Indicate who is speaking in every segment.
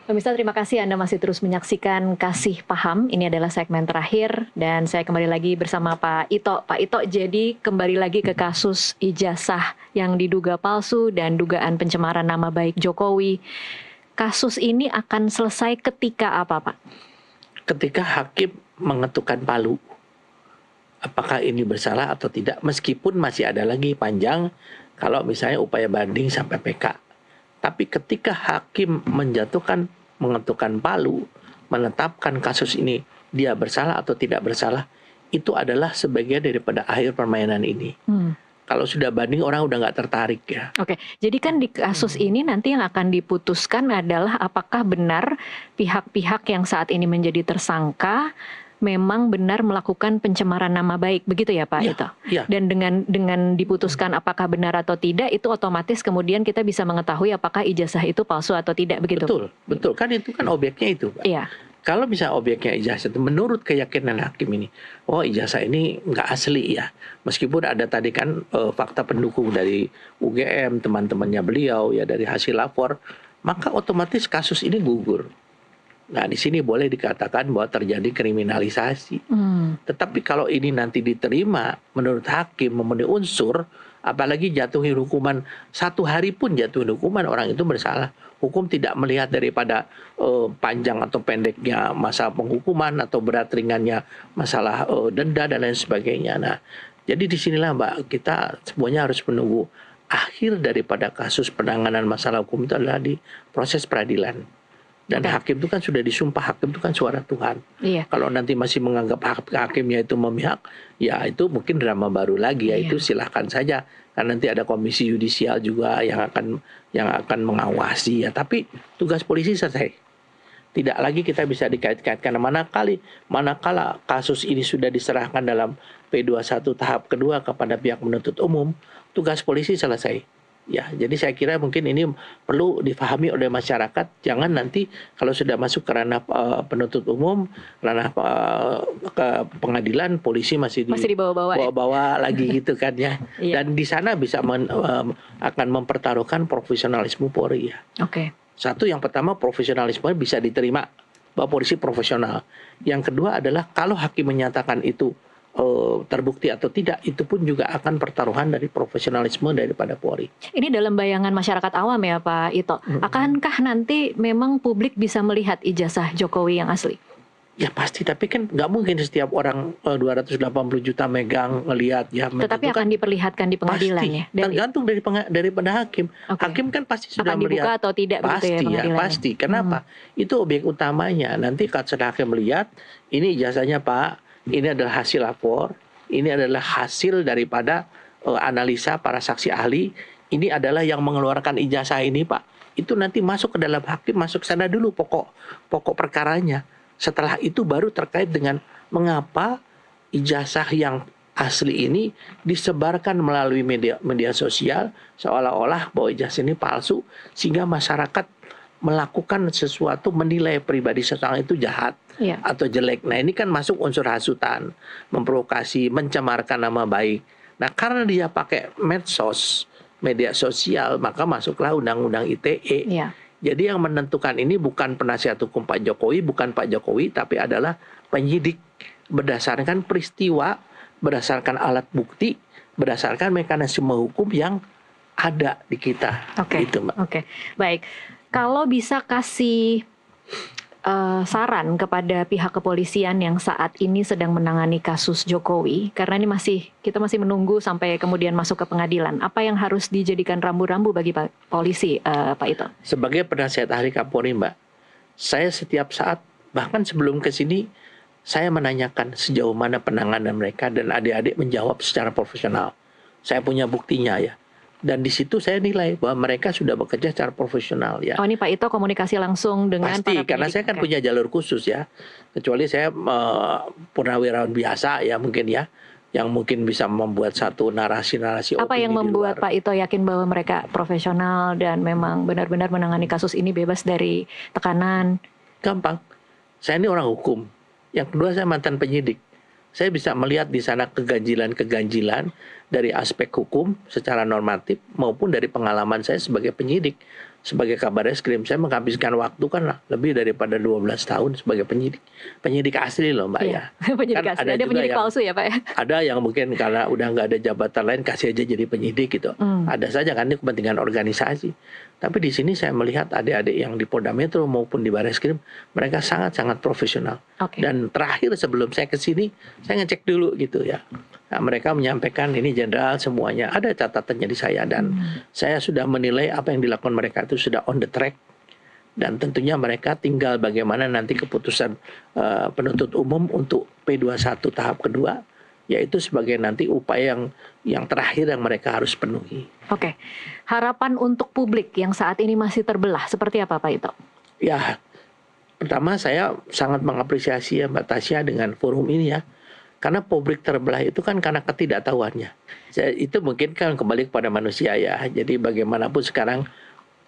Speaker 1: Pemirsa, terima kasih Anda masih terus menyaksikan Kasih Paham. Ini adalah segmen terakhir dan saya kembali lagi bersama Pak Ito. Pak Ito, jadi kembali lagi ke kasus ijazah yang diduga palsu dan dugaan pencemaran nama baik Jokowi. Kasus ini akan selesai ketika apa, Pak?
Speaker 2: Ketika hakim mengetukkan palu, apakah ini bersalah atau tidak, meskipun masih ada lagi panjang kalau misalnya upaya banding sampai PK. Tapi ketika hakim mengetukkan palu, menetapkan kasus ini dia bersalah atau tidak bersalah, itu adalah sebagian daripada akhir permainan ini. Kalau sudah banding, orang udah nggak tertarik ya.
Speaker 1: Oke, jadi kan di kasus ini nanti yang akan diputuskan adalah apakah benar pihak-pihak yang saat ini menjadi tersangka memang benar melakukan pencemaran nama baik, begitu ya Pak Ito?
Speaker 2: Ya.
Speaker 1: Dan dengan diputuskan apakah benar atau tidak, itu otomatis kemudian kita bisa mengetahui apakah ijazah itu palsu atau tidak, begitu?
Speaker 2: Betul. Kan itu kan objeknya itu, Pak.
Speaker 1: Iya.
Speaker 2: Kalau misalnya objeknya ijazah itu menurut keyakinan hakim ini, oh ijazah ini nggak asli ya. Meskipun ada tadi kan fakta pendukung dari UGM, teman-temannya beliau ya, dari hasil lapor, maka otomatis kasus ini gugur. Nah, di sini boleh dikatakan bahwa terjadi kriminalisasi. Tetapi kalau ini nanti diterima menurut hakim memenuhi unsur, apalagi jatuhin hukuman 1 hari pun jatuhin hukuman, orang itu bersalah. Hukum tidak melihat daripada panjang atau pendeknya masa penghukuman atau berat ringannya masalah denda dan lain sebagainya. Nah, jadi disinilah Mbak, kita semuanya harus menunggu akhir daripada kasus penanganan masalah hukum itu adalah di proses peradilan. Dan hakim itu kan sudah disumpah, hakim itu kan suara Tuhan.
Speaker 1: Iya.
Speaker 2: Kalau nanti masih menganggap hakimnya itu memihak, ya itu mungkin drama baru lagi, yaitu silahkan saja. Karena nanti ada komisi yudisial juga yang akan mengawasi ya. Tapi tugas polisi selesai. Tidak lagi kita bisa dikait-kaitkan manakala kasus ini sudah diserahkan dalam P21 tahap kedua kepada pihak penuntut umum, tugas polisi selesai. Ya, jadi saya kira mungkin ini perlu difahami oleh masyarakat. Jangan nanti kalau sudah masuk ke ranah penuntut umum, ranah ke pengadilan, polisi masih dibawa-bawa lagi gitu kan ya. Dan di sana bisa akan mempertaruhkan profesionalisme Polri ya. Satu, yang pertama profesionalisme bisa diterima bahwa polisi profesional. Yang kedua adalah kalau hakim menyatakan itu terbukti atau tidak, itu pun juga akan pertaruhan dari profesionalisme daripada Polri.
Speaker 1: Ini dalam bayangan masyarakat awam ya Pak Ito. Akankah nanti memang publik bisa melihat ijazah Jokowi yang asli?
Speaker 2: Ya pasti, tapi kan nggak mungkin setiap orang 280 juta megang ngelihat ya.
Speaker 1: Tetapi akan diperlihatkan di pengadilan
Speaker 2: pasti,
Speaker 1: ya?
Speaker 2: Tergantung daripada hakim. Hakim kan pasti sudah
Speaker 1: akan dibuka
Speaker 2: melihat.
Speaker 1: Atau tidak
Speaker 2: pasti
Speaker 1: begitu ya,
Speaker 2: pasti. Kenapa? Itu objek utamanya. Nanti kalau hakim melihat, ini ijazahnya Pak, ini adalah hasil lapor, ini adalah hasil daripada analisa para saksi ahli, ini adalah yang mengeluarkan ijazah ini Pak. Itu nanti masuk ke dalam hakim, masuk sana dulu pokok perkaranya. Setelah itu baru terkait dengan mengapa ijazah yang asli ini disebarkan melalui media sosial seolah-olah bahwa ijazah ini palsu, sehingga masyarakat melakukan sesuatu, menilai pribadi seseorang itu jahat atau jelek. Nah, ini kan masuk unsur hasutan, memprovokasi, mencemarkan nama baik. Nah, karena dia pakai media sosial, maka masuklah undang-undang ITE. Jadi yang menentukan ini bukan penasihat hukum Pak Jokowi, bukan Pak Jokowi, tapi adalah penyidik berdasarkan peristiwa, berdasarkan alat bukti, berdasarkan mekanisme hukum yang ada di kita. Gitu, Mbak.
Speaker 1: Baik. Kalau bisa kasih saran kepada pihak kepolisian yang saat ini sedang menangani kasus Jokowi, karena ini kita masih menunggu sampai kemudian masuk ke pengadilan, apa yang harus dijadikan rambu-rambu bagi polisi, Pak Ito?
Speaker 2: Sebagai penasihat ahli Kapolri, Mbak, saya setiap saat, bahkan sebelum ke sini, saya menanyakan sejauh mana penanganan mereka, dan adik-adik menjawab secara profesional. Saya punya buktinya ya. Dan di situ saya nilai bahwa mereka sudah bekerja secara profesional ya.
Speaker 1: Oh, ini Pak Ito komunikasi langsung dengan
Speaker 2: pasti, karena saya kan punya jalur khusus ya. Kecuali saya purnawirawan biasa ya mungkin ya, yang mungkin bisa membuat satu narasi-narasi opini.
Speaker 1: Apa yang membuat Pak Ito yakin bahwa mereka profesional dan memang benar-benar menangani kasus ini bebas dari tekanan?
Speaker 2: Gampang. Saya ini orang hukum. Yang kedua, saya mantan penyidik. Saya bisa melihat di sana keganjilan dari aspek hukum secara normatif maupun dari pengalaman saya sebagai penyidik. sebagai kabar eskrim, saya menghabiskan waktu kan lebih daripada 12 tahun sebagai penyidik asli loh Mbak
Speaker 1: Iya.
Speaker 2: ya.
Speaker 1: Penyidik
Speaker 2: Kan
Speaker 1: asli.
Speaker 2: ada
Speaker 1: Ada
Speaker 2: juga
Speaker 1: penyidik
Speaker 2: yang
Speaker 1: palsu ya Pak ya?
Speaker 2: ada yang mungkin karena udah nggak ada jabatan lain kasih aja jadi penyidik gitu. Ada saja kan ini kepentingan organisasi. Tapi di sini saya melihat adik-adik yang di Polda Metro maupun di Bareskrim mereka sangat-sangat profesional.
Speaker 1: Oke.
Speaker 2: Dan terakhir sebelum saya ke sini saya ngecek dulu gitu ya. Nah, mereka menyampaikan ini jenderal semuanya ada catatannya di saya dan saya sudah menilai apa yang dilakukan mereka itu sudah on the track dan tentunya mereka tinggal bagaimana nanti keputusan penuntut umum untuk P21 tahap kedua yaitu sebagai nanti upaya yang terakhir yang mereka harus penuhi.
Speaker 1: Oke. Harapan untuk publik yang saat ini masih terbelah seperti apa Pak Ito?
Speaker 2: Ya, pertama saya sangat mengapresiasi ya Mbak Tasya dengan forum ini ya. Karena publik terbelah itu kan karena ketidaktahuannya. Itu mungkin kan kembali kepada manusia ya. Jadi bagaimanapun sekarang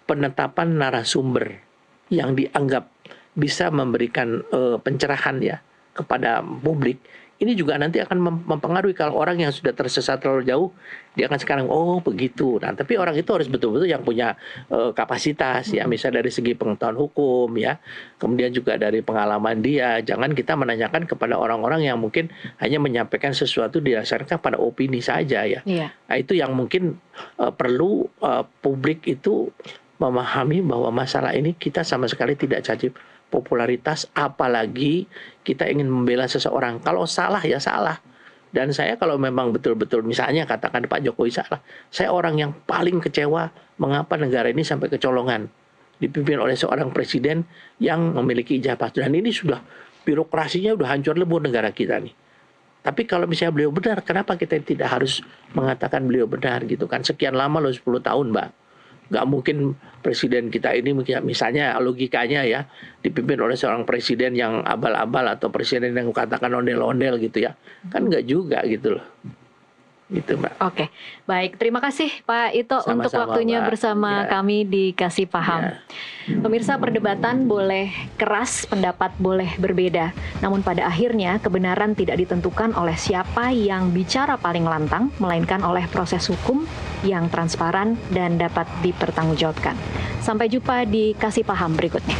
Speaker 2: penetapan narasumber yang dianggap bisa memberikan pencerahan ya kepada publik. Ini juga nanti akan mempengaruhi kalau orang yang sudah tersesat terlalu jauh, dia akan sekarang, oh begitu. Nah, tapi orang itu harus betul-betul yang punya kapasitas, ya, misalnya dari segi pengetahuan hukum, ya, kemudian juga dari pengalaman dia. Jangan kita menanyakan kepada orang-orang yang mungkin hanya menyampaikan sesuatu didasarkan pada opini saja, ya.
Speaker 1: Iya.
Speaker 2: Nah, itu yang mungkin perlu publik itu memahami bahwa masalah ini kita sama sekali tidak cari popularitas, apalagi kita ingin membela seseorang. Kalau salah ya salah. Dan saya kalau memang betul-betul misalnya katakan Pak Jokowi salah, saya orang yang paling kecewa mengapa negara ini sampai kecolongan dipimpin oleh seorang presiden yang memiliki ijazah. Dan ini sudah birokrasinya udah hancur lebur negara kita nih. Tapi kalau misalnya beliau benar, kenapa kita tidak harus mengatakan beliau benar gitu kan? Sekian lama loh 10 tahun Mbak. Nggak mungkin presiden kita ini misalnya logikanya ya dipimpin oleh seorang presiden yang abal-abal atau presiden yang katakan ondel-ondel gitu ya. Kan nggak juga gitu loh. Gitu Mbak.
Speaker 1: Oke, baik. Terima kasih Pak Ito
Speaker 2: Sama-sama,
Speaker 1: untuk waktunya
Speaker 2: Mbak.
Speaker 1: bersama
Speaker 2: Ya.
Speaker 1: kami di Kasih Paham.
Speaker 2: Ya.
Speaker 1: Pemirsa, perdebatan boleh keras, pendapat boleh berbeda. Namun pada akhirnya kebenaran tidak ditentukan oleh siapa yang bicara paling lantang, melainkan oleh proses hukum yang transparan dan dapat dipertanggungjawabkan. Sampai jumpa di Kasih Paham berikutnya.